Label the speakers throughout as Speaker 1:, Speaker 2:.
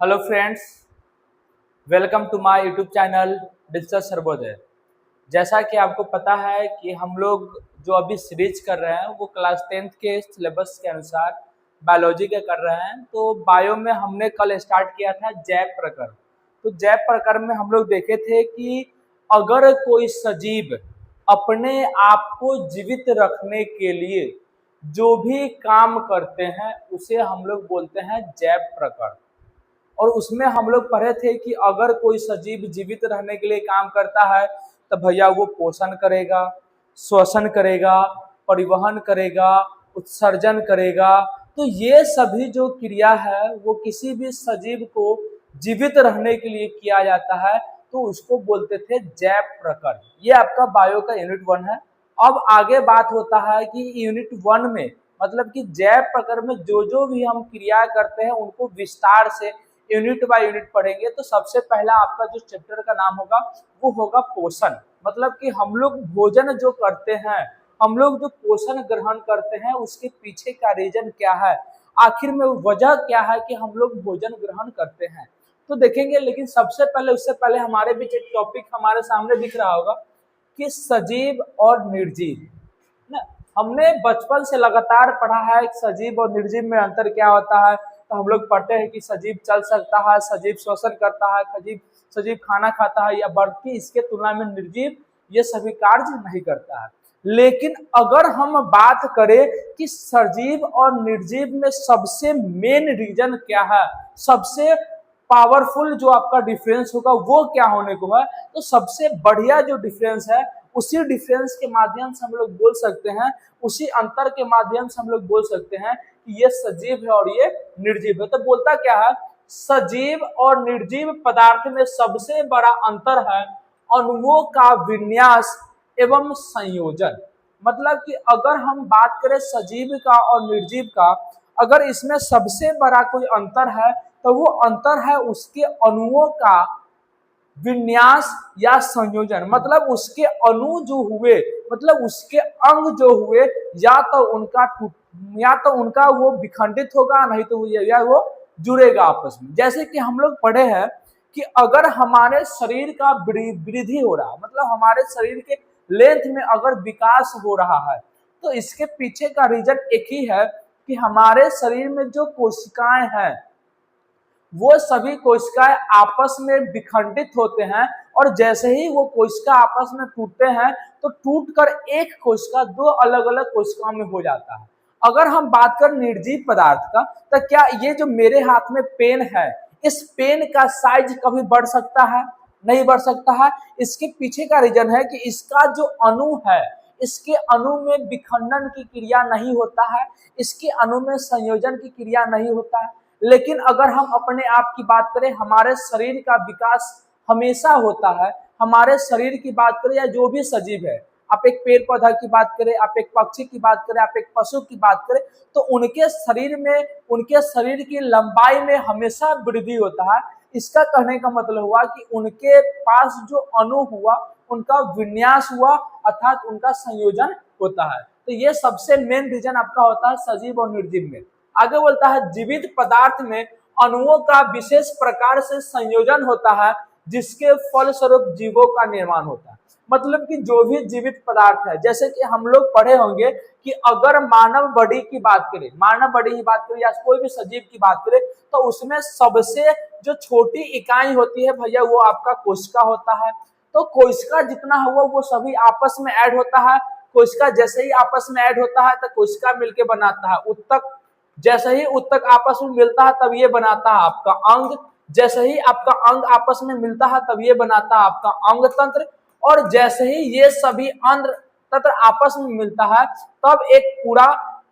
Speaker 1: Hello friends, welcome to my YouTube channel digital Sarvodaya. जैसा कि आपको पता है कि हम लोग जो अभी सीरीज कर रहे हैं वो क्लास 10th के सिलेबस के अनुसार बायोलॉजी के कर रहे हैं। तो बायो में हमने कल स्टार्ट किया था जैव प्रकरण। तो जैव प्रकरण में हम लोग देखे थे कि अगर कोई सजीव अपने आप को जीवित रखने के लिए जो भी काम करते हैं उसे हम लोग बोलते हैं जैव प्रकरण। और उसमें हम लोग पढ़े थे कि अगर कोई सजीव जीवित रहने के लिए काम करता है तो भैया वो पोषण करेगा, श्वसन करेगा, परिवहन करेगा, उत्सर्जन करेगा। तो ये सभी जो क्रिया है वो किसी भी सजीव को जीवित रहने के लिए किया जाता है, तो उसको बोलते थे जैव प्रकरण। ये आपका बायो का यूनिट 1 है। अब आगे बात होता है कि यूनिट 1 में मतलब कि जैव प्रकरण में जो जो भी हम क्रिया करते हैं उनको विस्तार से यूनिट बाय यूनिट पढ़ेंगे। तो सबसे पहला आपका जो चैप्टर का नाम होगा वो होगा पोषण। मतलब कि हम लोग भोजन जो करते हैं, हम लोग जो पोषण ग्रहण करते हैं उसके पीछे का रीजन क्या है, आखिर में वजह क्या है कि हम लोग भोजन ग्रहण करते हैं, तो देखेंगे। लेकिन सबसे पहले उससे पहले हमारे बीच एक टॉपिक हमारे सामने दिख रहा होगा कि सजीव और निर्जीव ना। हमने बचपन से लगातार पढ़ा है सजीव और निर्जीव में अंतर क्या होता है। तो हम लोग पढ़ते हैं कि सजीव चल सकता है, सजीव श्वसन करता है, सजीव खाना खाता है या बढ़ती, इसके तुलना में निर्जीव ये सभी कार्य नहीं करता है। लेकिन अगर हम बात करें कि सजीव और निर्जीव में सबसे मेन रीजन क्या है, सबसे पावरफुल जो आपका डिफरेंस होगा वो क्या होने को है, तो सबसे बढ़िया जो डिफरेंस है उसी डिफरेंस के माध्यम से हम लोग बोल सकते हैं, उसी अंतर के माध्यम से हम लोग बोल सकते हैं कि ये सजीव है और ये निर्जीव है। तो बोलता क्या है, सजीव और निर्जीव पदार्थ में सबसे बड़ा अंतर है अणुओं का विन्यास एवं संयोजन। मतलब कि अगर हम बात करें सजीव का और निर्जीव का, अगर इसमें सबसे बड़ा कोई अंतर है तो वो अंतर है उसके अणुओं का विन्यास या संयोजन। मतलब उसके अणु जो हुए, मतलब उसके अंग जो हुए, या तो उनका वो विखंडित होगा, नहीं तो या वो जुड़ेगा आपस में। जैसे कि हम लोग पढ़े हैं कि अगर हमारे शरीर का वृद्धि हो रहा, मतलब हमारे शरीर के लेंथ में अगर विकास हो रहा है, तो इसके पीछे का रीजन एक ही है कि हमारे शरीर में जो कोशिकाएं हैं वो सभी कोशिकाएं आपस में विखंडित होते हैं, और जैसे ही वो कोशिका आपस में टूटते हैं तो टूटकर एक कोशिका दो अलग अलग कोशिकाओं में हो जाता है। अगर हम बात करें निर्जीव पदार्थ का, तो क्या ये जो मेरे हाथ में पेन है, इस पेन का साइज कभी बढ़ सकता है? नहीं बढ़ सकता है। इसके पीछे का रीजन है कि इसका जो अणु है, इसके अणु में विखंडन की क्रिया नहीं होता है, इसके अणु में संयोजन की क्रिया नहीं होता है। लेकिन अगर हम अपने आप की बात करें, हमारे शरीर का विकास हमेशा होता है। हमारे शरीर की बात करें या जो भी सजीव है, आप एक पेड़ पौधा की बात करें, आप एक पक्षी की बात करें, आप एक पशु की बात करें, तो उनके शरीर में, उनके शरीर की लंबाई में हमेशा वृद्धि होता है। इसका कहने का मतलब हुआ कि उनके पास जो अणु हुआ उनका विन्यास हुआ, अर्थात उनका संयोजन होता है। तो ये सबसे मेन रीजन आपका होता है सजीव और निर्जीव में। आगे बोलता है जीवित पदार्थ में अणुओं का विशेष प्रकार से संयोजन होता है जिसके फलस्वरूप जीवों का निर्माण होता है। मतलब कि जो भी जीवित पदार्थ है, जैसे कि हम लोग पढ़े होंगे कि अगर मानव बॉडी की बात करें, मानव बॉडी की बात करें या कोई भी सजीव की बात करें, तो उसमें सबसे जो छोटी इकाई होती है भैया वो आपका कोशिका होता है। तो कोशिका जितना हुआ वो सभी आपस में ऐड होता है। कोशिका जैसे ही आपस में ऐड होता है तो कोशिका मिलकर बनाता है उत्तक। जैसे ही उत्तक आपस में मिलता है तब ये बनाता है आपका अंग। जैसे ही आपका अंग आपस में मिलता है तब ये बनाता है आपका अंग तंत्र। और जैसे ही ये सभी अंग तंत्र आपस में मिलता है तब एक पूरा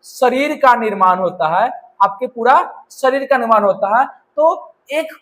Speaker 1: शरीर का निर्माण होता है, आपके पूरा शरीर का निर्माण होता है। तो एक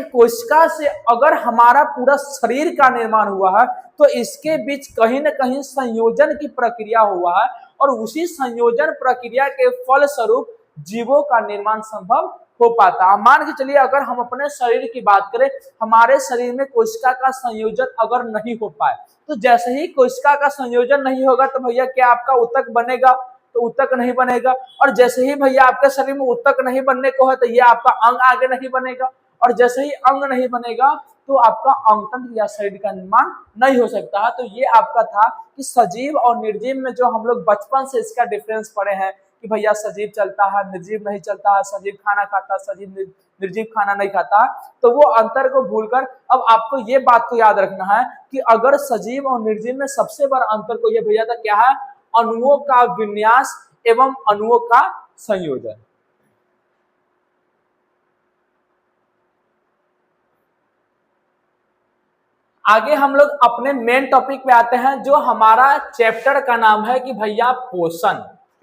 Speaker 1: कोशिका से अगर हमारा पूरा शरीर का निर्माण हुआ है तो इसके बीच कहीं ना कहीं संयोजन की प्रक्रिया हुआ है, और उसी संयोजन प्रक्रिया के फलस्वरूप जीवों का निर्माण संभव हो पाता है। मान के चलिए अगर हम अपने शरीर की बात करें, हमारे शरीर में कोशिका का संयोजन अगर नहीं हो पाए, तो जैसे ही कोशिका का संयोजन नहीं होगा तो भैया क्या आपका उत्तक बनेगा? तो ऊतक नहीं बनेगा, और जैसे ही भैया आपके शरीर में ऊतक नहीं बनने को है तो ये आपका अंग आगे नहीं बनेगा, और जैसे ही अंग नहीं बनेगा तो आपका अंगतंत्र या शरीर का निर्माण नहीं हो सकता है। तो ये आपका था कि सजीव और निर्जीव में जो हम लोग बचपन से इसका डिफरेंस पढ़े हैं कि भैया सजीव चलता है, निर्जीव नहीं चलता है, सजीव खाना खाता, सजीव निर्जीव खाना नहीं खाता। तो वो अंतर को भूलकर अब आपको ये बात को याद रखना है कि अगर सजीव और निर्जीव में सबसे बड़ा अंतर को ये भैया था क्या है, अणुओं का विन्यास एवं अणुओं का संयोजन। आगे हम लोग अपने मेन टॉपिक पे आते हैं, जो हमारा चैप्टर का नाम है कि भैया पोषण।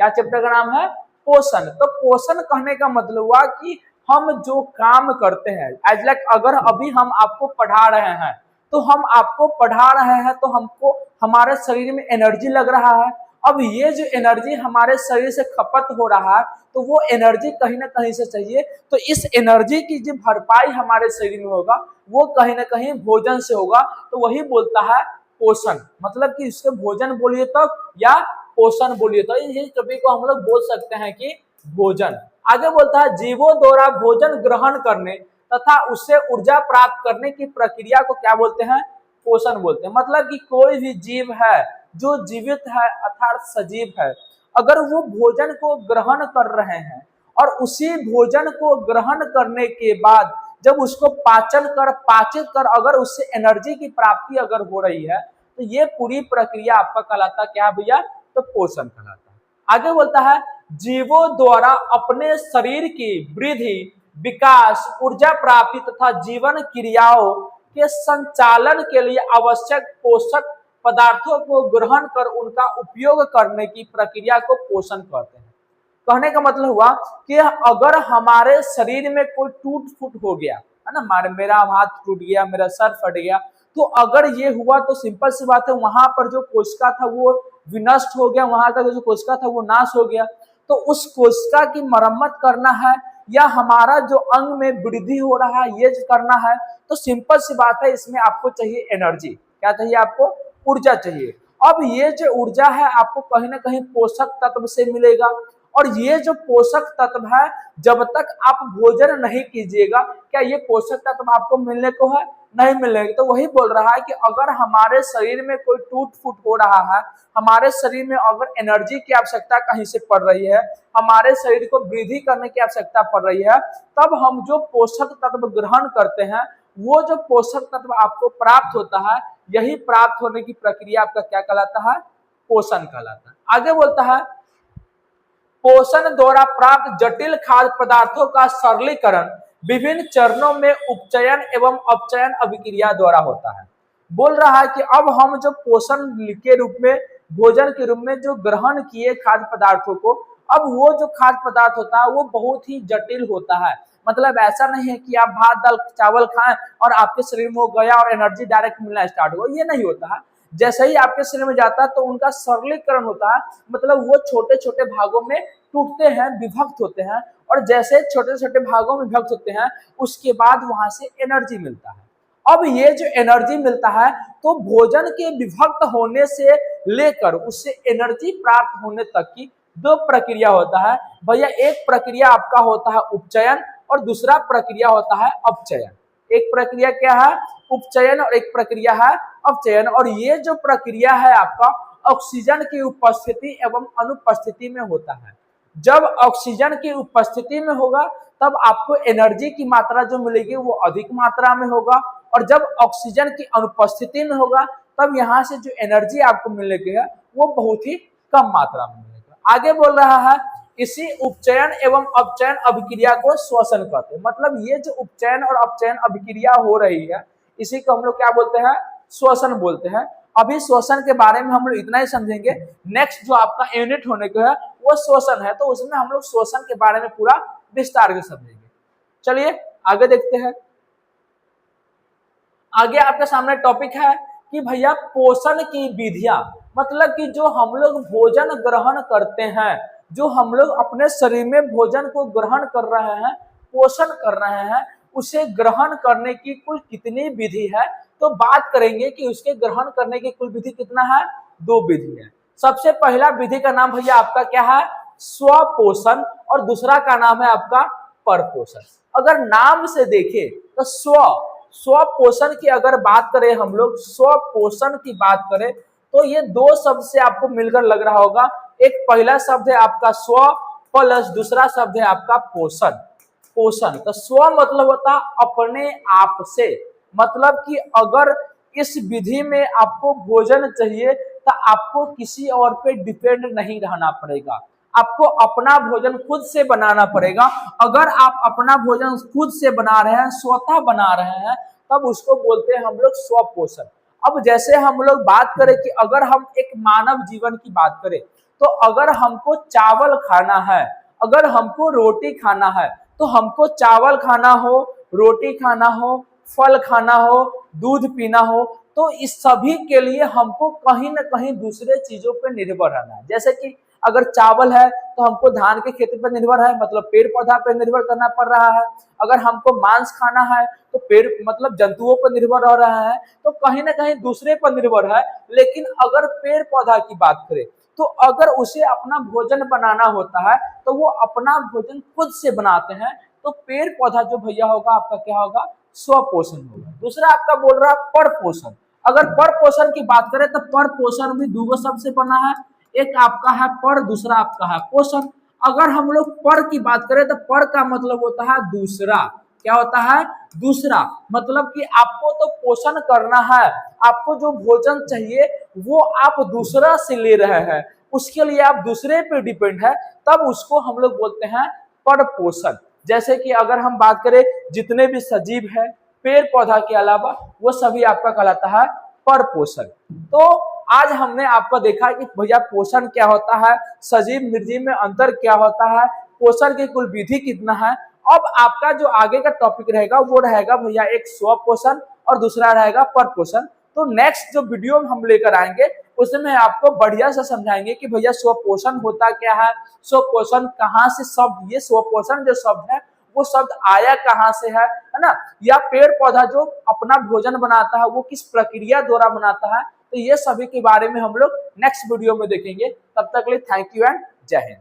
Speaker 1: क्या चैप्टर का नाम है? पोषण। तो पोषण कहने का मतलब हुआ कि हम जो काम करते हैं, एज लाइक अगर अभी हम आपको पढ़ा रहे हैं तो हम आपको पढ़ा रहे हैं तो हमको हमारे शरीर में एनर्जी लग रहा है। अब ये जो एनर्जी हमारे शरीर से खपत हो रहा है तो वो एनर्जी कहीं ना कहीं से चाहिए, तो इस एनर्जी की जो भरपाई हमारे शरीर में होगा वो कहीं ना कहीं भोजन से होगा। तो वही बोलता है पोषण, मतलब कि इसके भोजन बोलिए तो या पोषण बोलिए तो इस टॉपिक को हम लोग बोल सकते हैं कि भोजन। आगे बोलता है जीवों द्वारा भोजन ग्रहण करने तथा उससे ऊर्जा प्राप्त करने की प्रक्रिया को क्या बोलते हैं? पोषण बोलते हैं। मतलब कि कोई भी जीव है जो जीवित है अर्थात सजीव है, अगर वो भोजन को ग्रहण कर रहे हैं और उसी भोजन को ग्रहण करने के बाद जब उसको पाचित कर अगर उससे एनर्जी की प्राप्ति अगर हो रही है तो ये पूरी प्रक्रिया आपका कहलाता क्या भैया? तो पोषण कहलाता है। आगे बोलता है जीवों द्वारा अपने शरीर की वृद्धि, विकास, ऊर्जा प्राप्ति तथा जीवन क्रियाओं के संचालन के लिए आवश्यक पोषक पदार्थों को ग्रहण कर उनका उपयोग करने की प्रक्रिया को पोषण कहते हैं। कहने का मतलब हुआ कि अगर हमारे शरीर में कोई टूट फूट हो गया है ना, मेरा हाथ टूट गया, मेरा सर फट गया, तो अगर ये हुआ तो सिंपल सी बात है वहां पर जो कोशिका था वो विनष्ट हो गया, वहां का जो कोशिका था वो नाश हो गया। तो उस कोशिका की मरम्मत करना है या हमारा जो अंग में वृद्धि हो रहा है ये करना है, तो सिंपल सी बात है इसमें आपको चाहिए एनर्जी। क्या चाहिए आपको? ऊर्जा चाहिए। अब ये जो ऊर्जा है आपको कहीं ना कहीं पोषक तत्व से मिलेगा, और ये जो पोषक तत्व है जब तक आप भोजन नहीं कीजिएगा क्या ये पोषक तत्व आपको मिलने को है? नहीं मिलेगा। तो वही बोल रहा है कि अगर हमारे शरीर में कोई टूट फूट हो रहा है, हमारे शरीर में अगर एनर्जी की आवश्यकता कहीं से पड़ रही है, हमारे शरीर को वृद्धि करने की आवश्यकता पड़ रही है, तब हम जो पोषक तत्व ग्रहण करते हैं वो जो पोषक तत्व आपको प्राप्त होता है, यही प्राप्त होने की प्रक्रिया आपका क्या कहलाता है? पोषण कहलाता है। आगे बोलता है पोषण द्वारा प्राप्त जटिल खाद्य पदार्थों का सरलीकरण विभिन्न चरणों में उपचयन एवं अपचयन अभिक्रिया द्वारा होता है। बोल रहा है कि अब हम जो पोषण के रूप में, भोजन के रूप में जो ग्रहण किए खाद्य पदार्थों को, अब वो जो खाद्य पदार्थ होता है वो बहुत ही जटिल होता है। मतलब ऐसा नहीं है कि आप भात दाल चावल खाएं और आपके शरीर में वो गया और एनर्जी डायरेक्ट मिलना स्टार्ट हुआ, ये नहीं होता है। जैसे ही आपके शरीर में जाता है तो उनका सरलीकरण होता है, मतलब वो छोटे छोटे भागों में टूटते हैं, विभक्त होते हैं, और जैसे छोटे छोटे भागों में विभक्त होते हैं उसके बाद वहां से एनर्जी मिलता है। अब ये जो एनर्जी मिलता है तो भोजन के विभक्त होने से लेकर उससे एनर्जी प्राप्त होने तक की दो प्रक्रिया होता है भैया। एक प्रक्रिया आपका होता है उपचयन और दूसरा प्रक्रिया होता है अपचयन। एक प्रक्रिया क्या है? उपचयन, और एक प्रक्रिया है अपचयन। और ये जो प्रक्रिया है आपका ऑक्सीजन की उपस्थिति एवं अनुपस्थिति में होता है। जब ऑक्सीजन की उपस्थिति में होगा तब आपको एनर्जी की मात्रा जो मिलेगी वो अधिक मात्रा में होगा, और जब ऑक्सीजन की अनुपस्थिति में होगा तब यहाँ से जो एनर्जी आपको मिलेगी है वो बहुत ही कम मात्रा में मिलेगा। आगे बोल रहा है इसी उपचयन एवं अपचयन अभिक्रिया को श्वसन कहते हैं। मतलब ये जो उपचयन और अपचयन अभिक्रिया हो रही है इसी को हम लोग क्या बोलते हैं? श्वसन बोलते हैं। अभी श्वसन के बारे में हम लोग इतना ही समझेंगे, नेक्स्ट जो आपका यूनिट होने को है वो श्वसन है, तो उसमें हम लोग श्वसन के बारे में पूरा विस्तार से समझेंगे। चलिए आगे देखते हैं। आगे आपके सामने टॉपिक है कि भैया पोषण की विधियां, मतलब कि जो हम लोग भोजन ग्रहण करते हैं, जो हम लोग अपने शरीर में भोजन को ग्रहण कर रहे हैं, पोषण कर रहे हैं, उसे ग्रहण करने की कुल कितनी विधि है, तो बात करेंगे कि उसके ग्रहण करने की कुल विधि कितना है? 2 विधि है। सबसे पहला विधि का नाम भैया आपका क्या है, स्वपोषण, और दूसरा का नाम है आपका परपोषण। अगर नाम से देखें तो स्वपोषण की अगर बात करें, हम लोग स्वपोषण की बात करें तो ये दो शब्द से आपको मिलकर लग रहा होगा। एक पहला शब्द है आपका स्व प्लस दूसरा शब्द है आपका पोषण। पोषण तो स्व मतलब होता है अपने आप से, मतलब कि अगर इस विधि में आपको भोजन चाहिए तो आपको किसी और पे डिपेंड नहीं रहना पड़ेगा, आपको अपना भोजन खुद से बनाना पड़ेगा। अगर आप अपना भोजन खुद से बना रहे हैं, स्वतः बना रहे हैं, तब उसको बोलते हैं हम लोग स्वपोषण। अब जैसे हम लोग बात करें कि अगर हम एक मानव जीवन की बात करें तो अगर हमको चावल खाना है, अगर हमको रोटी खाना है, तो हमको चावल खाना हो, रोटी खाना हो, फल खाना हो, दूध पीना हो, तो इस सभी के लिए हमको कहीं ना कहीं दूसरे चीजों पर निर्भर रहना है। जैसे कि अगर चावल है तो हमको धान के खेती पर निर्भर है, मतलब पेड़ पौधा पर निर्भर करना पड़ रहा है। अगर हमको मांस खाना है तो पेड़ मतलब जंतुओं पर निर्भर हो रहा है, तो कहीं ना कहीं दूसरे पर निर्भर है। लेकिन अगर पेड़ पौधा की बात करें तो अगर उसे अपना भोजन बनाना होता है तो वो अपना भोजन खुद से बनाते हैं। तो पेड़ पौधा जो भैया होगा आपका क्या होगा, स्वपोषण होगा। दूसरा आपका बोल रहा है परपोषण। अगर परपोषण की बात करें तो परपोषण भी दो शब्द से बना है, एक आपका है पर, दूसरा आपका है पोषण। अगर हम लोग पर की बात करें तो पर का मतलब होता है दूसरा। क्या होता है, दूसरा, मतलब कि आपको तो पोषण करना है, आपको जो भोजन चाहिए वो आप दूसरा से ले रहे हैं, उसके लिए आप दूसरे पे डिपेंड है, तब उसको हम लोग बोलते हैं परपोषण। जैसे कि अगर हम बात करें जितने भी सजीव है पेड़ पौधा के अलावा, वो सभी आपका कहलाता है परपोषण। तो आज हमने आपको देखा कि भैया पोषण क्या होता है, सजीव निर्जीव में अंतर क्या होता है, पोषण की कुल विधि कितना है। अब आपका जो आगे का टॉपिक रहेगा वो रहेगा भैया एक स्वपोषण और दूसरा रहेगा परपोषण। तो नेक्स्ट जो वीडियो हम लेकर आएंगे उसमें आपको बढ़िया से समझाएंगे कि भैया स्वपोषण होता क्या है, स्वपोषण कहाँ से शब्द, ये स्वपोषण जो शब्द है वो शब्द आया कहाँ से है ना, या पेड़ पौधा जो अपना भोजन बनाता है वो किस प्रक्रिया द्वारा बनाता है। तो ये सभी के बारे में हम लोग नेक्स्ट वीडियो में देखेंगे। तब तक के लिए थैंक यू एंड जय हिंद।